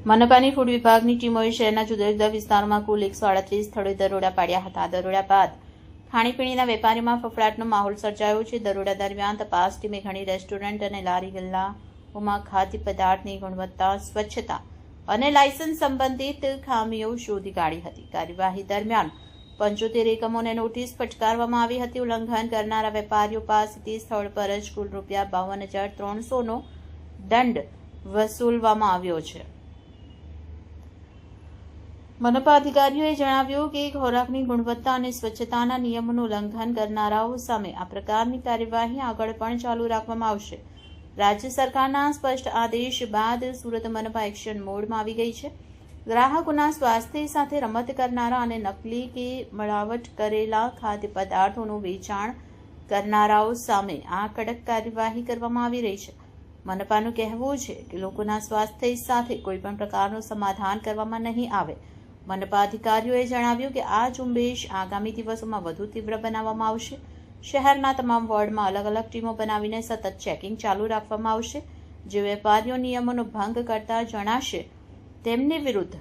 મનપાની food વિભાગની ટીમોએ શહેરના જુદા જુદા વિસ્તારોમાં કુલ 138 સ્થળોએ દરોડા પાડ્યા હતા. દરોડા બાદ ખાણીપીણીના વેપારીમાં ફફડાટનો માહોલ સર્જાયો છે. દરોડા દરમિયાન તપાસ ટીમે ઘણી રેસ્ટોરન્ટ અને લારી ગલ્લાઓમાં ખાદ્ય પદાર્થની ગુણવત્તા, સ્વચ્છતા અને લાયસન્સ સંબંધિત ખામીઓ શોધી કાઢી હતી. કાર્યવાહી દરમિયાન 75 એકમોને નોટિસ ફટકારવામાં આવી હતી. ઉલ્લંઘન કરનારા વેપારીઓ પાસેથી સ્થળ પર જ કુલ ₹52,300નો દંડ વસૂલવામાં આવ્યો છે. મનપા અધિકારીઓએ જણાવ્યું કે ખોરાકની ગુણવત્તા અને સ્વચ્છતાના નિયમોનું ઉલ્લંઘન કરનારાઓ સામે આ પ્રકારની કાર્યવાહી આગળ પણ ચાલુ રાખવામાં આવશે. રાજ્ય સરકારના સ્પષ્ટ આદેશ બાદ સુરત મનપા એક્શન મોડમાં આવી ગઈ છે. ગ્રાહકોના સ્વાસ્થ્ય સાથે રમત કરનારા અને નકલી કે મળાવટ કરેલા ખાદ્ય પદાર્થોનું વેચાણ કરનારાઓ સામે આ કડક કાર્યવાહી કરવામાં આવી રહી છે. મનપાનું કહેવું છે કે લોકોના સ્વાસ્થ્ય સાથે કોઈપણ પ્રકારનું સમાધાન કરવામાં નહીં આવે. મનપા અધિકારીઓએ જણાવ્યું કે આ ઝુંબેશ આગામી દિવસોમાં વધુ તીવ્ર બનાવવામાં આવશે. શહેરના તમામ વોર્ડમાં અલગ અલગ ટીમો બનાવીને સતત ચેકિંગ ચાલુ રાખવામાં આવશે. જે વેપારીઓ નિયમોનો ભંગ કરતા જણાશે તેમની વિરુદ્ધ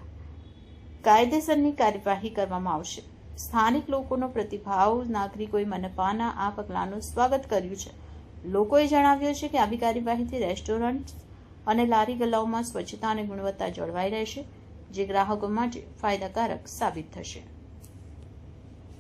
કાયદેસરની કાર્યવાહી કરવામાં આવશે. સ્થાનિક લોકોનો પ્રતિભાવ નાગરિકોએ મનપાના આ પગલાંનું સ્વાગત કર્યું છે. લોકોએ જણાવ્યું છે કે આવી કાર્યવાહીથી રેસ્ટોરન્ટ અને લારી ગલ્લાઓમાં સ્વચ્છતા અને ગુણવત્તા જળવાઈ રહેશે, જે ગ્રાહકો માટે ફાયદાકારક સાબિત થશે.